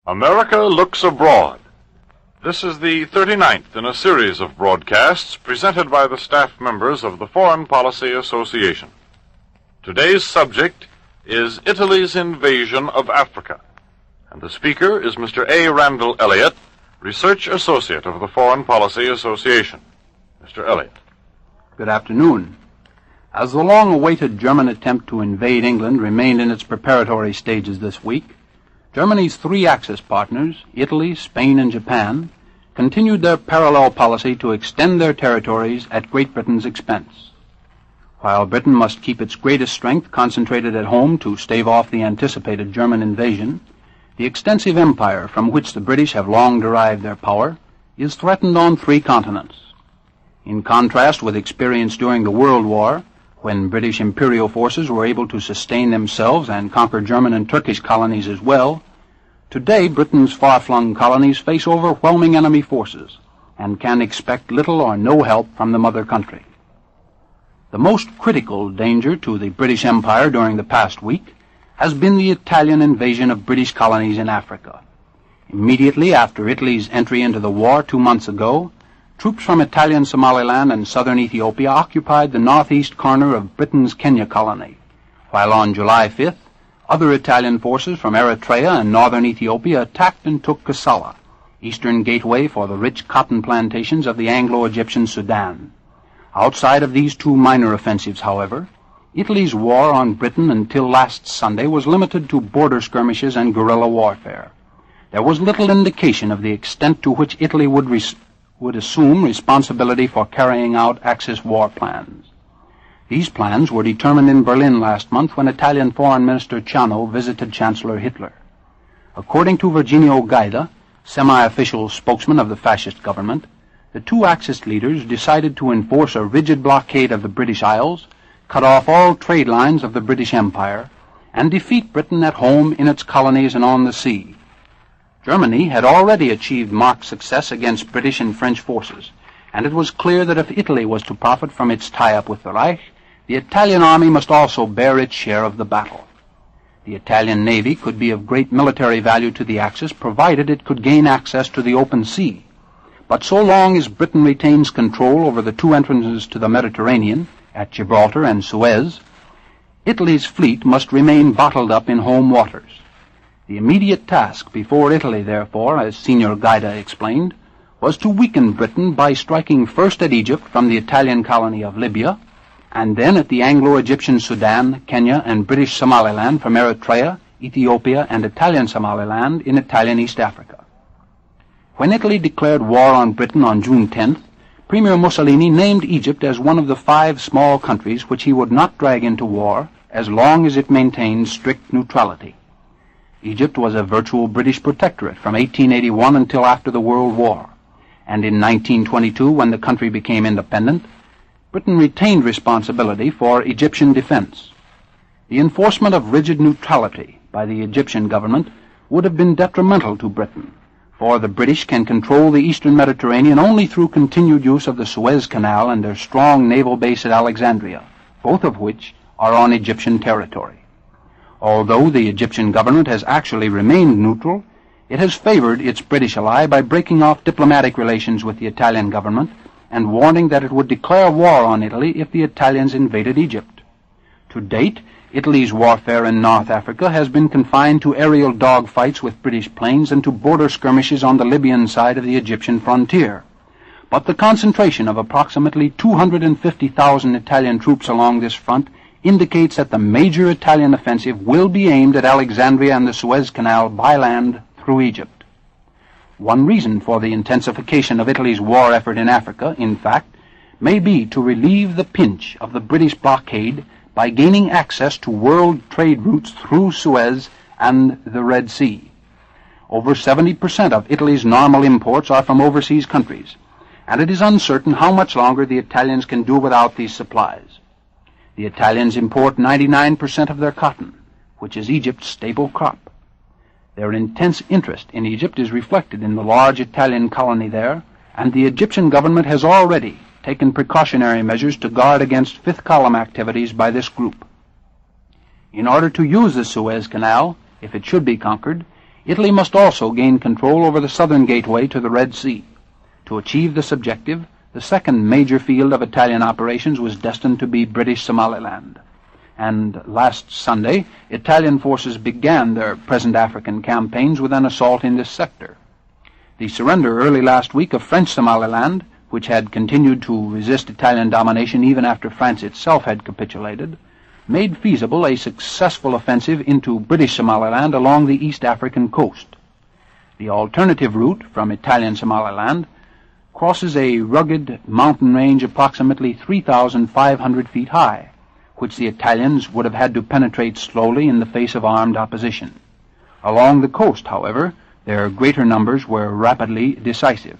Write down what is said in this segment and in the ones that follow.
America Looks Abroad. This is the 39th in a series of broadcasts presented by the staff members of the Foreign Policy Association. Today's subject is Italy's invasion of Africa, and the speaker is Mr. A. Randall Elliott, Research Associate of the Foreign Policy Association. Mr. Elliott. Good afternoon. As the long-awaited German attempt to invade England remained in its preparatory stages this week, Germany's three Axis partners, Italy, Spain, and Japan, continued their parallel policy to extend their territories at Great Britain's expense. While Britain must keep its greatest strength concentrated at home to stave off the anticipated German invasion, the extensive empire from which the British have long derived their power is threatened on three continents. In contrast with experience during the World War, when British imperial forces were able to sustain themselves and conquer German and Turkish colonies as well, today Britain's far-flung colonies face overwhelming enemy forces and can expect little or no help from the mother country. The most critical danger to the British Empire during the past week has been the Italian invasion of British colonies in Africa. Immediately after Italy's entry into the war 2 months ago, troops from Italian Somaliland and southern Ethiopia occupied the northeast corner of Britain's Kenya colony, while on July 5th, other Italian forces from Eritrea and northern Ethiopia attacked and took Kassala, eastern gateway for the rich cotton plantations of the Anglo-Egyptian Sudan. Outside of these two minor offensives, however, Italy's war on Britain until last Sunday was limited to border skirmishes and guerrilla warfare. There was little indication of the extent to which Italy would assume responsibility for carrying out Axis war plans. These plans were determined in Berlin last month when Italian Foreign Minister Ciano visited Chancellor Hitler. According to Virginio Gaida, semi-official spokesman of the fascist government, the two Axis leaders decided to enforce a rigid blockade of the British Isles, cut off all trade lines of the British Empire, and defeat Britain at home in its colonies and on the sea. Germany had already achieved marked success against British and French forces, and it was clear that if Italy was to profit from its tie-up with the Reich, the Italian army must also bear its share of the battle. The Italian navy could be of great military value to the Axis provided it could gain access to the open sea. But so long as Britain retains control over the two entrances to the Mediterranean, at Gibraltar and Suez, Italy's fleet must remain bottled up in home waters. The immediate task before Italy, therefore, as Signor Gaida explained, was to weaken Britain by striking first at Egypt from the Italian colony of Libya, and then at the Anglo-Egyptian Sudan, Kenya, and British Somaliland from Eritrea, Ethiopia, and Italian Somaliland in Italian East Africa. When Italy declared war on Britain on June 10th, Premier Mussolini named Egypt as one of the 5 small countries which he would not drag into war as long as it maintained strict neutrality. Egypt was a virtual British protectorate from 1881 until after the World War, and in 1922, when the country became independent, Britain retained responsibility for Egyptian defense. The enforcement of rigid neutrality by the Egyptian government would have been detrimental to Britain, for the British can control the eastern Mediterranean only through continued use of the Suez Canal and their strong naval base at Alexandria, both of which are on Egyptian territory. Although the Egyptian government has actually remained neutral, it has favored its British ally by breaking off diplomatic relations with the Italian government and warning that it would declare war on Italy if the Italians invaded Egypt. To date, Italy's warfare in North Africa has been confined to aerial dogfights with British planes and to border skirmishes on the Libyan side of the Egyptian frontier. But the concentration of approximately 250,000 Italian troops along this front indicates that the major Italian offensive will be aimed at Alexandria and the Suez Canal by land through Egypt. One reason for the intensification of Italy's war effort in Africa, in fact, may be to relieve the pinch of the British blockade by gaining access to world trade routes through Suez and the Red Sea. Over 70% of Italy's normal imports are from overseas countries, and it is uncertain how much longer the Italians can do without these supplies. The Italians import 99% of their cotton, which is Egypt's staple crop. Their intense interest in Egypt is reflected in the large Italian colony there, and the Egyptian government has already taken precautionary measures to guard against fifth column activities by this group. In order to use the Suez Canal, if it should be conquered, Italy must also gain control over the southern gateway to the Red Sea. To achieve this objective, the second major field of Italian operations was destined to be British Somaliland. And last Sunday, Italian forces began their present African campaigns with an assault in this sector. The surrender early last week of French Somaliland, which had continued to resist Italian domination even after France itself had capitulated, made feasible a successful offensive into British Somaliland along the East African coast. The alternative route from Italian Somaliland crosses a rugged mountain range approximately 3,500 feet high, which the Italians would have had to penetrate slowly in the face of armed opposition. Along the coast, however, their greater numbers were rapidly decisive.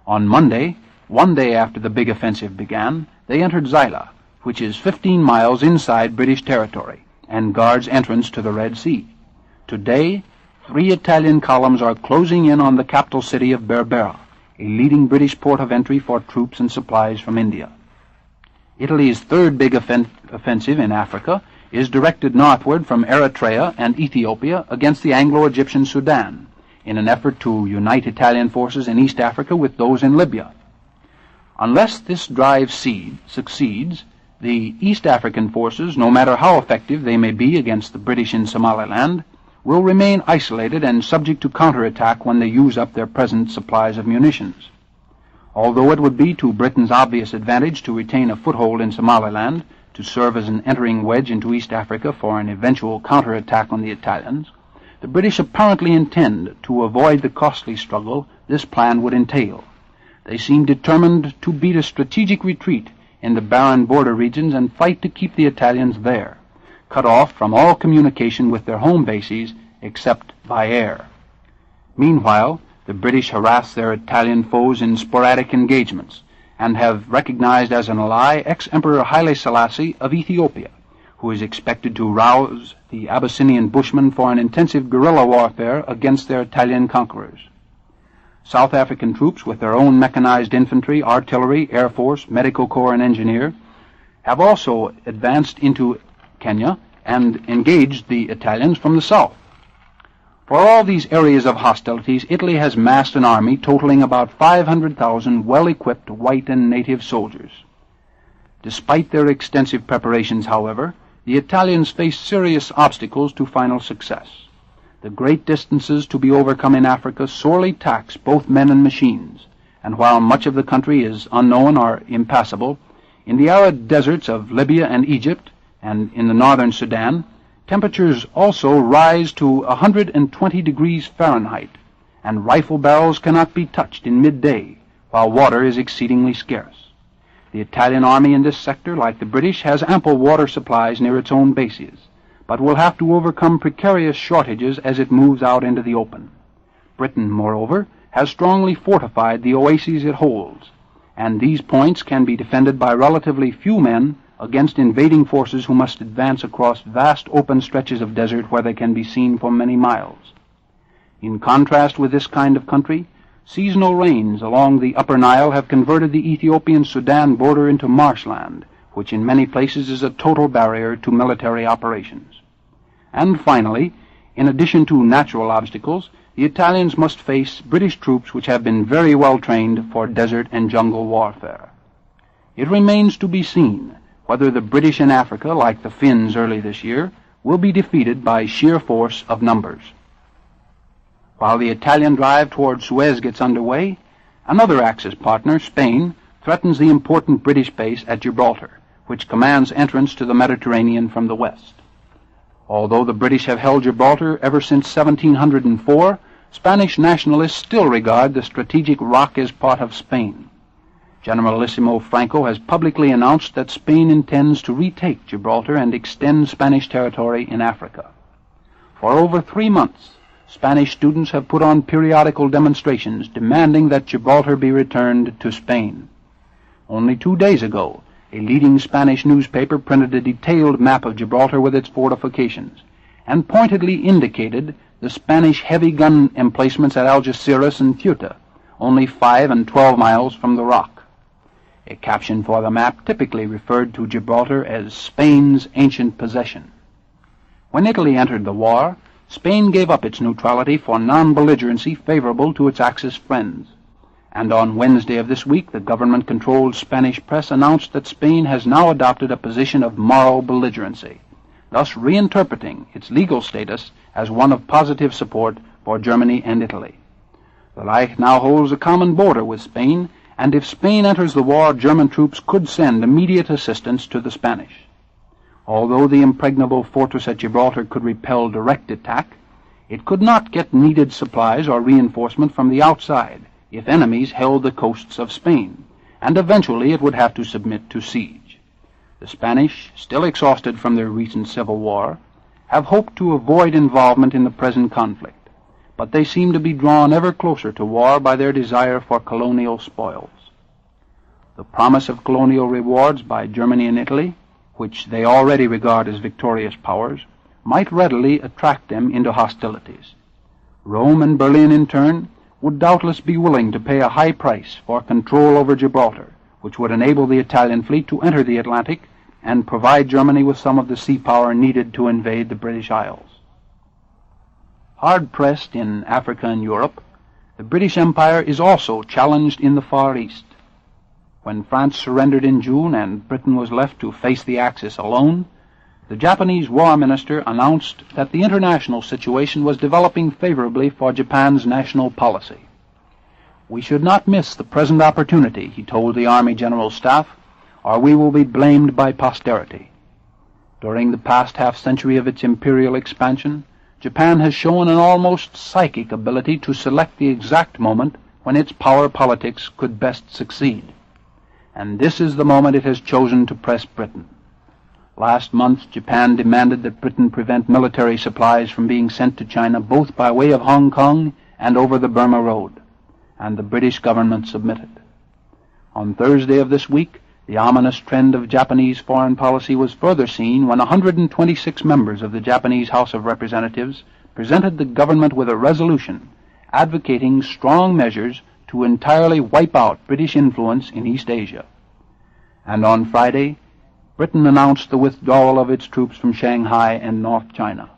On Monday, one day after the big offensive began, they entered Zaila, which is 15 miles inside British territory and guards entrance to the Red Sea. Today, 3 Italian columns are closing in on the capital city of Berbera, a leading British port of entry for troops and supplies from India. Italy's third big offensive in Africa is directed northward from Eritrea and Ethiopia against the Anglo-Egyptian Sudan, in an effort to unite Italian forces in East Africa with those in Libya. Unless this drive succeeds, the East African forces, no matter how effective they may be against the British in Somaliland, will remain isolated and subject to counterattack when they use up their present supplies of munitions. Although it would be to Britain's obvious advantage to retain a foothold in Somaliland, to serve as an entering wedge into East Africa for an eventual counterattack on the Italians, the British apparently intend to avoid the costly struggle this plan would entail. They seem determined to beat a strategic retreat in the barren border regions and fight to keep the Italians there, cut off from all communication with their home bases except by air. Meanwhile, the British harass their Italian foes in sporadic engagements and have recognized as an ally ex-Emperor Haile Selassie of Ethiopia, who is expected to rouse the Abyssinian Bushmen for an intensive guerrilla warfare against their Italian conquerors. South African troops with their own mechanized infantry, artillery, air force, medical corps, and engineer have also advanced into Kenya and engaged the Italians from the south. For all these areas of hostilities, Italy has massed an army totaling about 500,000 well-equipped white and native soldiers. Despite their extensive preparations, however, the Italians face serious obstacles to final success. The great distances to be overcome in Africa sorely tax both men and machines, and while much of the country is unknown or impassable, in the arid deserts of Libya and Egypt, and in the northern Sudan, temperatures also rise to 120 degrees Fahrenheit, and rifle barrels cannot be touched in midday, while water is exceedingly scarce. The Italian army in this sector, like the British, has ample water supplies near its own bases, but will have to overcome precarious shortages as it moves out into the open. Britain, moreover, has strongly fortified the oases it holds, and these points can be defended by relatively few men against invading forces who must advance across vast open stretches of desert where they can be seen for many miles. In contrast with this kind of country, seasonal rains along the upper Nile have converted the Ethiopian-Sudan border into marshland, which in many places is a total barrier to military operations. And finally, in addition to natural obstacles, the Italians must face British troops which have been very well trained for desert and jungle warfare. It remains to be seen whether the British in Africa, like the Finns early this year, will be defeated by sheer force of numbers. While the Italian drive toward Suez gets underway, another Axis partner, Spain, threatens the important British base at Gibraltar, which commands entrance to the Mediterranean from the west. Although the British have held Gibraltar ever since 1704, Spanish nationalists still regard the strategic rock as part of Spain. Generalissimo Franco has publicly announced that Spain intends to retake Gibraltar and extend Spanish territory in Africa. For over 3 months, Spanish students have put on periodical demonstrations demanding that Gibraltar be returned to Spain. Only 2 days ago, a leading Spanish newspaper printed a detailed map of Gibraltar with its fortifications, and pointedly indicated the Spanish heavy gun emplacements at Algeciras and Ceuta, only 5 and 12 miles from the rock. A caption for the map typically referred to Gibraltar as Spain's ancient possession. When Italy entered the war, Spain gave up its neutrality for non-belligerency favorable to its Axis friends. And on Wednesday of this week, the government-controlled Spanish press announced that Spain has now adopted a position of moral belligerency, thus reinterpreting its legal status as one of positive support for Germany and Italy. The Reich now holds a common border with Spain, and if Spain enters the war, German troops could send immediate assistance to the Spanish. Although the impregnable fortress at Gibraltar could repel direct attack, it could not get needed supplies or reinforcement from the outside if enemies held the coasts of Spain, and eventually it would have to submit to siege. The Spanish, still exhausted from their recent civil war, have hoped to avoid involvement in the present conflict, but they seem to be drawn ever closer to war by their desire for colonial spoils. The promise of colonial rewards by Germany and Italy, which they already regard as victorious powers, might readily attract them into hostilities. Rome and Berlin, in turn, would doubtless be willing to pay a high price for control over Gibraltar, which would enable the Italian fleet to enter the Atlantic and provide Germany with some of the sea power needed to invade the British Isles. Hard-pressed in Africa and Europe, the British Empire is also challenged in the Far East. When France surrendered in June and Britain was left to face the Axis alone, the Japanese War Minister announced that the international situation was developing favorably for Japan's national policy. "We should not miss the present opportunity," he told the Army General Staff, "or we will be blamed by posterity." During the past half-century of its imperial expansion, Japan has shown an almost psychic ability to select the exact moment when its power politics could best succeed. And this is the moment it has chosen to press Britain. Last month, Japan demanded that Britain prevent military supplies from being sent to China both by way of Hong Kong and over the Burma Road, and the British government submitted. On Thursday of this week, the ominous trend of Japanese foreign policy was further seen when 126 members of the Japanese House of Representatives presented the government with a resolution advocating strong measures to entirely wipe out British influence in East Asia. And on Friday, Britain announced the withdrawal of its troops from Shanghai and North China.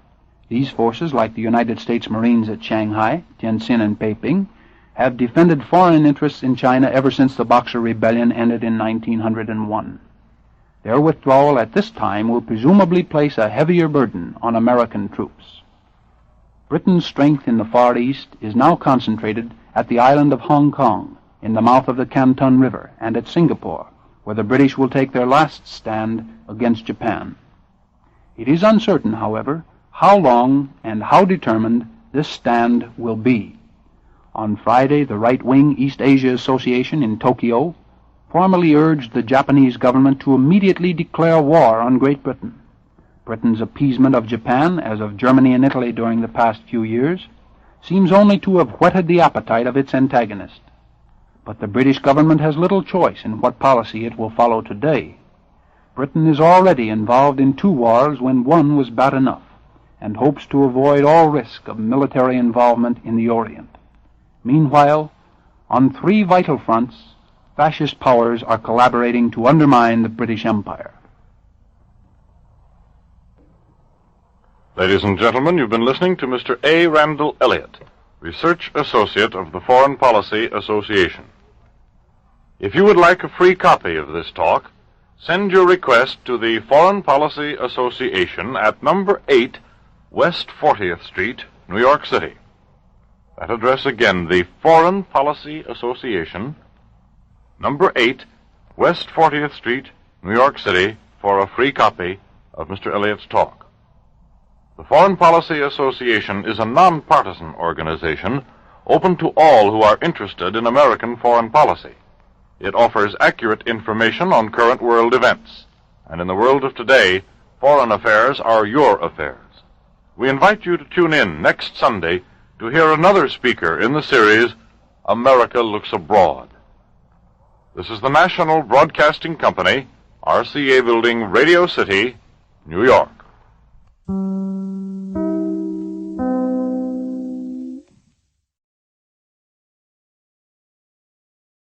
These forces, like the United States Marines at Shanghai, Tientsin, and Peiping, have defended foreign interests in China ever since the Boxer Rebellion ended in 1901. Their withdrawal at this time will presumably place a heavier burden on American troops. Britain's strength in the Far East is now concentrated at the island of Hong Kong, in the mouth of the Canton River, and at Singapore, where the British will take their last stand against Japan. It is uncertain, however, how long and how determined this stand will be. On Friday, the right-wing East Asia Association in Tokyo formally urged the Japanese government to immediately declare war on Great Britain. Britain's appeasement of Japan, as of Germany and Italy during the past few years, seems only to have whetted the appetite of its antagonist. But the British government has little choice in what policy it will follow today. Britain is already involved in 2 wars when one was bad enough, and hopes to avoid all risk of military involvement in the Orient. Meanwhile, on 3 vital fronts, fascist powers are collaborating to undermine the British Empire. Ladies and gentlemen, you've been listening to Mr. A. Randall Elliott, Research Associate of the Foreign Policy Association. If you would like a free copy of this talk, send your request to the Foreign Policy Association at number 8 West 40th Street, New York City. That address again, the Foreign Policy Association, number 8 West 40th Street, New York City, for a free copy of Mr. Elliott's talk. The Foreign Policy Association is a nonpartisan organization open to all who are interested in American foreign policy. It offers accurate information on current world events, and in the world of today, foreign affairs are your affairs. We invite you to tune in next Sunday to hear another speaker in the series, America Looks Abroad. This is the National Broadcasting Company, RCA Building, Radio City, New York.